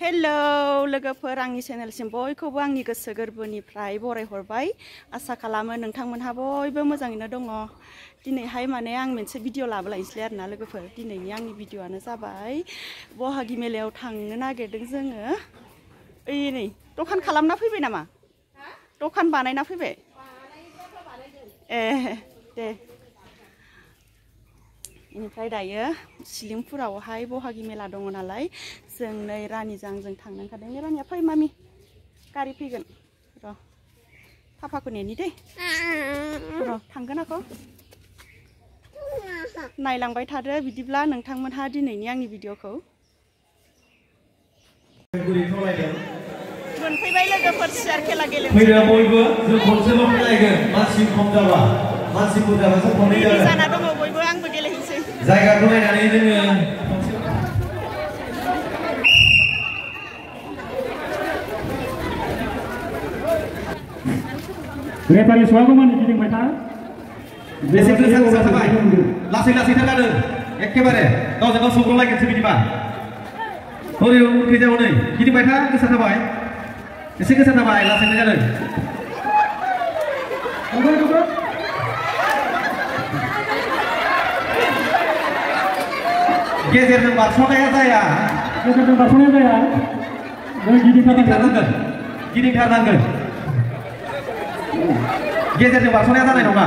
हेलो लोगोफोर आंनि चेनेलसिम बयखौबो आंनि गोसो गोरबोनिफ्राय बरायहरबाय। आसा खालामो नोंथांमोनहा बयबो मोजाङैनो दङ। दिनैहाय माने आं मोनसे भिडिअ लाबोलायनोसै आरोना लोगोफोर। दिनैनि आंनि भिडिअआनो जाबाय बहागि मेलायाव थांनो नागिरदों जोङो। ओइ नै दखान खालामना फैबाय नामा? दखान बानायना फैबाय? ए दे। इनिफ्राय दायो सिलिंफुरावहाय बहागि मेला दङ नालाय जों नै रानिजों आंजों थांनो ओंखारदों। रानिया फै मामि गारि फैगोन र' पापाखौ नेनि दे र' थांगोन आखौ नायलांबाय थादो। बिदिब्ला नोंथांमोनहा दिनैनि आंनि भिडिअखौ मोनफैबाय लोगोफोर सियार खेला गेलेनो फैदो बयबो। जों खनसेल' फैलायगोन मानसि खम जाबा मानसि बुरजाबासो खननै जागोन। जाना दङ बयबो आंबो गेलेहैसै। जायगाखौ नायनानै जोङो रेफारि सवागौ मानि गिदिंबाय था। बेसे गोसा गोसा थाबाय लासै लासै थांगादों एखेबारे गावजों गाव सौग्रावलायगोनसो बिदिबा। ओरै उनखैजाय हनै गिदिंबाय था गोसा थाबाय एसे गोसा थाबाय लासैनो जादों। गेजेरजों बारस'नाया जाया। गेजेरजों बारस'नाया जाया। गिदिंथारनांगोन गिदिंथारनांगोन। गेजेरजों बारस'नाया जानाय नङा।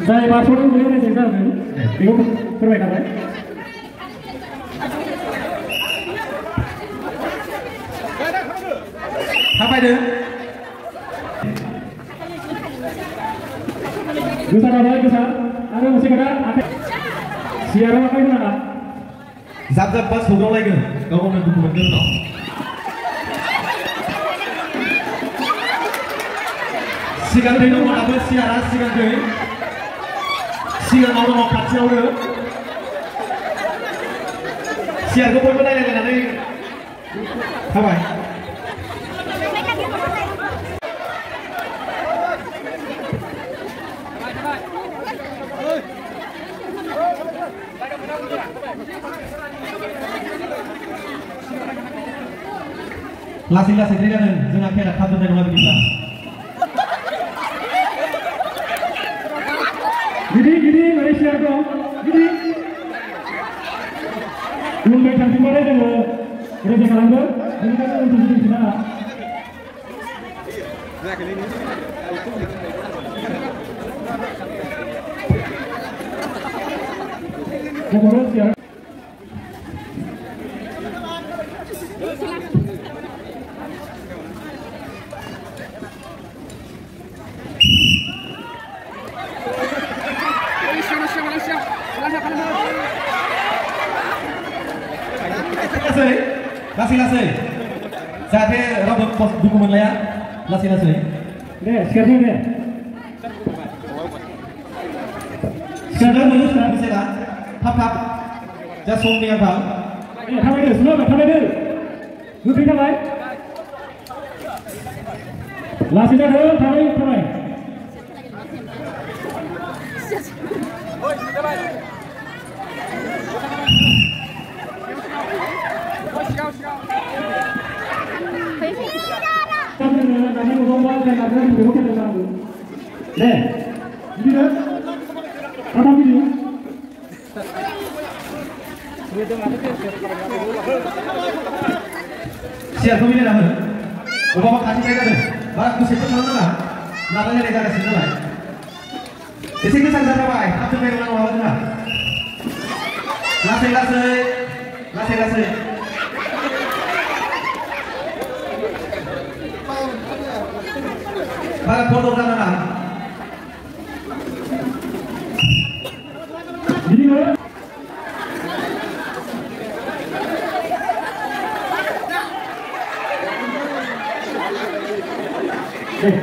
जाय बारस'दों बेयो रेजेक्ट जागोन बेखौ फोरमायखाबाय। थाबायदो गोसा थाबाय गोसा आरो मोनसे खोथा आखाइ सियाराव आखाइ होनाङा। जाब जाब बा सौग्रावलायगोन गाव गावनो दुखु मोनगोन उनाव। सिगांथै दङ दाबो सियारा सिगांथै सिगाङाव दङ खाथियावनो। सियारखौ बयबो नायलायलायनानै थाबाय। लासै लासै जादों जोंहा खेला थाब दोननाय नङा बिदिब्ला। गिदिं गिदिं ओरै सियार दं गिदिं उननिफ्राय थांफिनबाथाय जोङो रेडि खालामगोन। बेनिखायनो उनथिं गिदिंफिननाङा। जोङो सियार लासै लासै जाहाथे रावबो दुखु मोनलाया। लासै लासै दे सियारजों दे सियारजों मोनो बिसोरा थाब थाब जा समनि आंखाल। थाबायदो सुनाबाय थाबायदो गोख्रै थाबाय लासै जादों थाबाय थाबाय। दे बिदिनो थाथाम गिदिं सियारखौ मिलायना हो। बबावबा खाथिद्राय जादों बारा गोसोखौ खालामनाङा नाजालायनाय जागासिनो नालाय। एसे गोजान जाबाय थाब दोननाय नङा नङाबा जोंहा। लासै लासै लासै लासै बारा बन्द' जानाङा। बिदिनो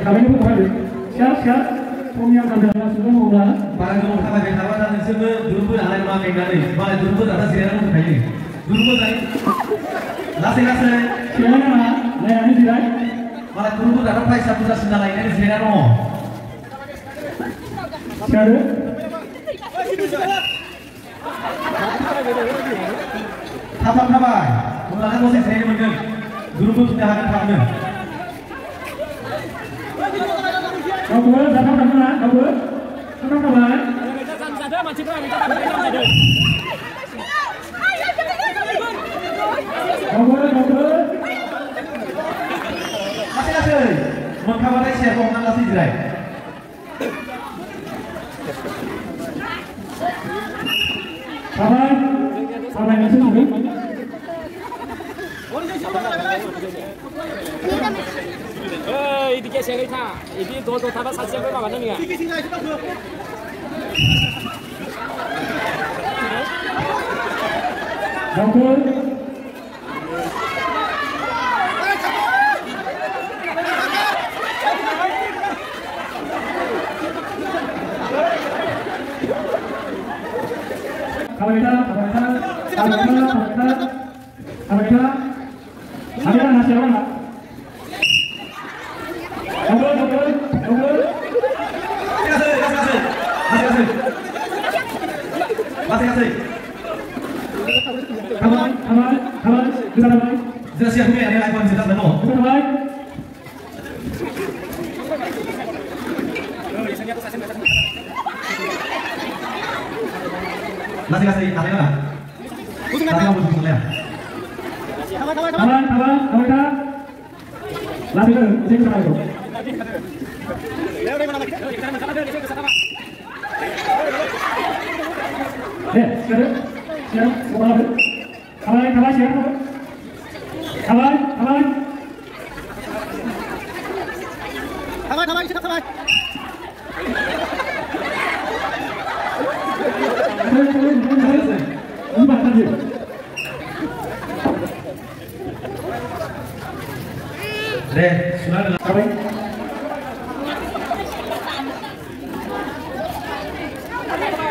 थाबैनो फैदो सियार सियार समनि आंखाल जागासिनो दङब्ला बारा गोबाव थाबायबाय थाबा दा नोंसोरबो दुरुंबो हानाय नङा मेंनानै। मालाय दुरुंबो दाना जिरायनानै दंखायो। दुरुंबो जायो लासै लासै सियारा नाङा नायनानै जिराय। मालाय दुरुंबो दाना प्राइसआ बुरजासिन नालाय ओंखायनो जिरायना दङ। सियारो थाब थाब थाबाय Mulanya proses saya mungkin guru sudah akan tahu. Kau boleh datang ke mana? Kau boleh datang ke mana? Kau boleh. Masih. Mengkabarai siapa orang nasi jerai. Kabar nasi juga. ini dia siapa kita? Ini dua tambah satu siapa mana ni? Dokter. Kalau kita, ada nasi orang nggak? Dokter. Masih. Kawan, bisa damai. Sudah siap ni ada iPhone bisa benar. Bisa damai. Masih ada mana? Tadi kamu butuh ya. Kawan, kita. Lagi tu, sini kita itu. Sekarang, kawan, siapa? Kawan. Sudah ada.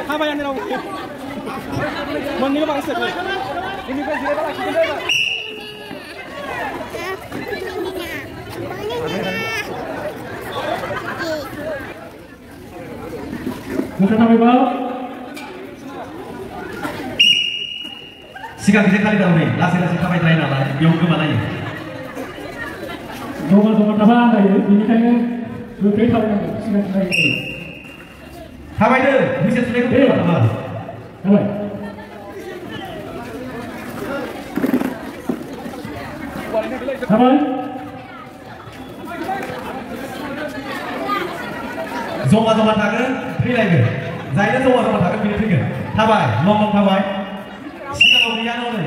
Apa yang ni? Mana ni bangsa? Ini kan dia lagi kita. Bisa sampai bawah. Sikat kali dah ni. Lasi sampai terakhir lah. Yang ke mana ni? Doma tabah ada ya. Ini kan dua kali tahu yang sikat terakhir. Sampai tu, bisa sudah ke mana? Sampai. Zoma थागोन फैलायगोन जायनो जमा थागोन बेनो फैगोन थाबाय लं थाबाय सिगाङाव गैयानो नै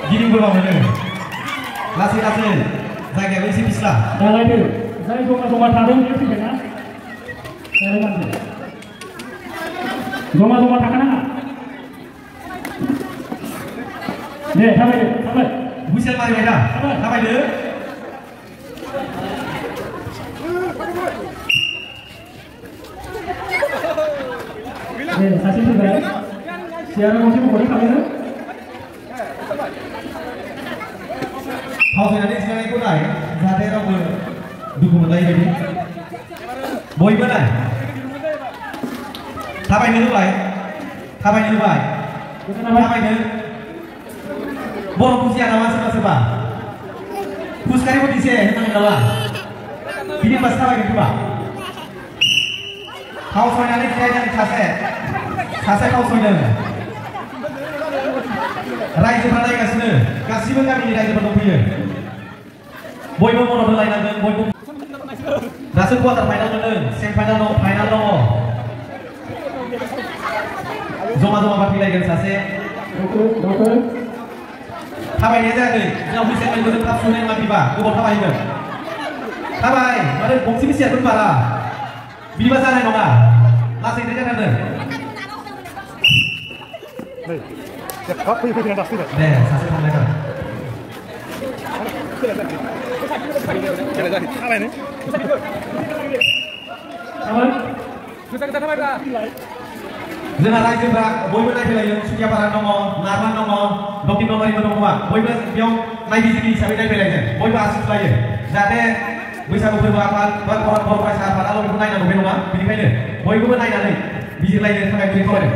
गिदिंबोबा मोनो लासै जायगायाबो एसे फिस्ला दालायदो जाय जमा थादों बेयो फैगोन ना दालायनांगौ जमा थाखानाङा दे थाबाय हुइसेल मारिबाय दा थाबायदो सासे फैबाय सियारा गंसे महरै थाबायनो फावसायनानै जिरायनायखौ नाय जाहाथे रावबो दुखु मोनलायै बायदि बयबो नाय थाबायनो होबाय बर' बुजिया नामा सोरबा फुसखारिखौ दिसे होनांगोन नामा बिनि होनबासो थाबायगोन खोमा फावसायनानै जिरायदों सासे फावसायदों रायजोफ्रा नायगासिनो गासिबो गामिनि रायजोफोर दंफैयो बयबो मदद होलायनांगोन बयबो दासो क्वार्टार फाइनाल मोनदों सेमि फाइनाल दं फाइनाल दङ जमा बाफैलायगोन सासे थाबायनाया जायाखै जोंनाव फैसाखौ जों थाब सुनाय माबिबा गोबाव थाबायगोन थाबाय माथो गंसे बेसेयाथ' बारा बिदिबा जानाय नङा लासैनो जाथारदों दे सासे थांलायबाय जोंहा रायजोफ्रा बयबो नायफैलायो सुकियापारा दङ नारमान दङ दक्षिण नलबारिबो दङ खोमा बयबो बेयाव नायबिजिरगिरि हिसाबै नायफैलायगोन बयबो आसि थुलायो जाहाथे बैसागु फोरबो आफाद बा बर' फरायसा आफादाल' बेखौ नायनांगौ बे नङा बेनिखायनो बयबो नायनानै बिजिरलायनो थाखाय गुरै खावलायदों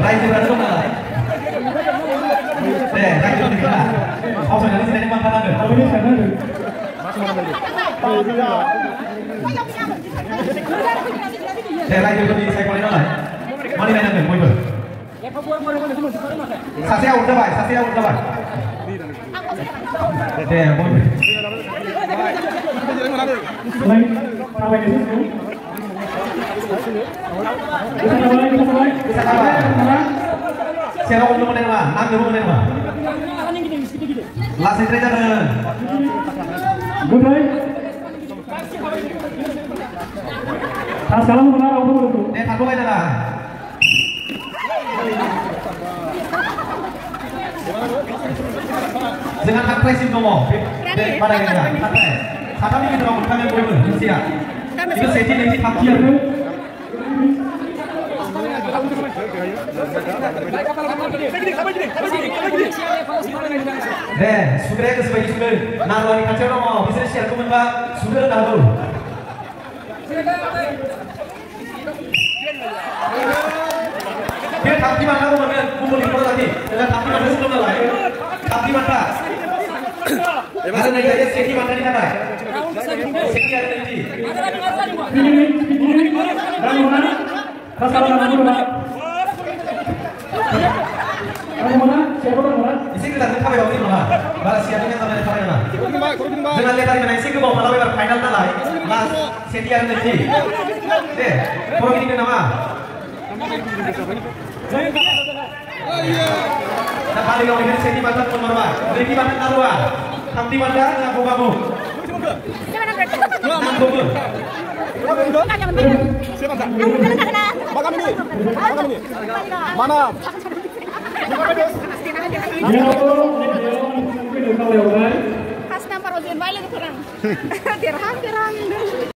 रायजोफोरानो दं नालाय दे रायजोफोरनिखा फावसायनानै जिरायनो मानखानांगोन Kami sana ada. दे रायजोफोरनि सायख'नाय नालाय मानिलायनांगोन बयबो सासेया आउट जाबाय दे बयबो Selain apa ini sih? Bisa kabar. Siapa yang mau nembak? Nang mau nembak. Last entry jangan. Good night. Salam benar apa itu? Aku aja lah. Dengan hard pressing ngomong. Pada kita hard press. Kami kita mau kami boleh bersiap. Itu sesi ini fakir. Deh, sudah ke sebagai sudah. Naruh di kaca ngomong. Bisa share komen pak. Sudah naruh. Dia tapi mana kamu ambil kumpul di mana tadi? Dengan tapi mana sebelum lagi? Tapi mana? Ada nih aja seki mana di sana? Seki ada di. Kamu mana? Kasar kamu mana? Kamu mana? Siapa mana? Isi kita nanti kau yang mana? Balas siapnya sama yang mana? Dengan lihat dari mana isi kau malah lebar final nalai. Mas seki ada di. Deh, kau ini nama? Nah paling kau ini seki mana pun berubah. Seki mana naruah? Kamti mana? Ngaku kamu? Ngaku. Mana? Mana? Pas nampar ujian baik lagi kurang. Dirham.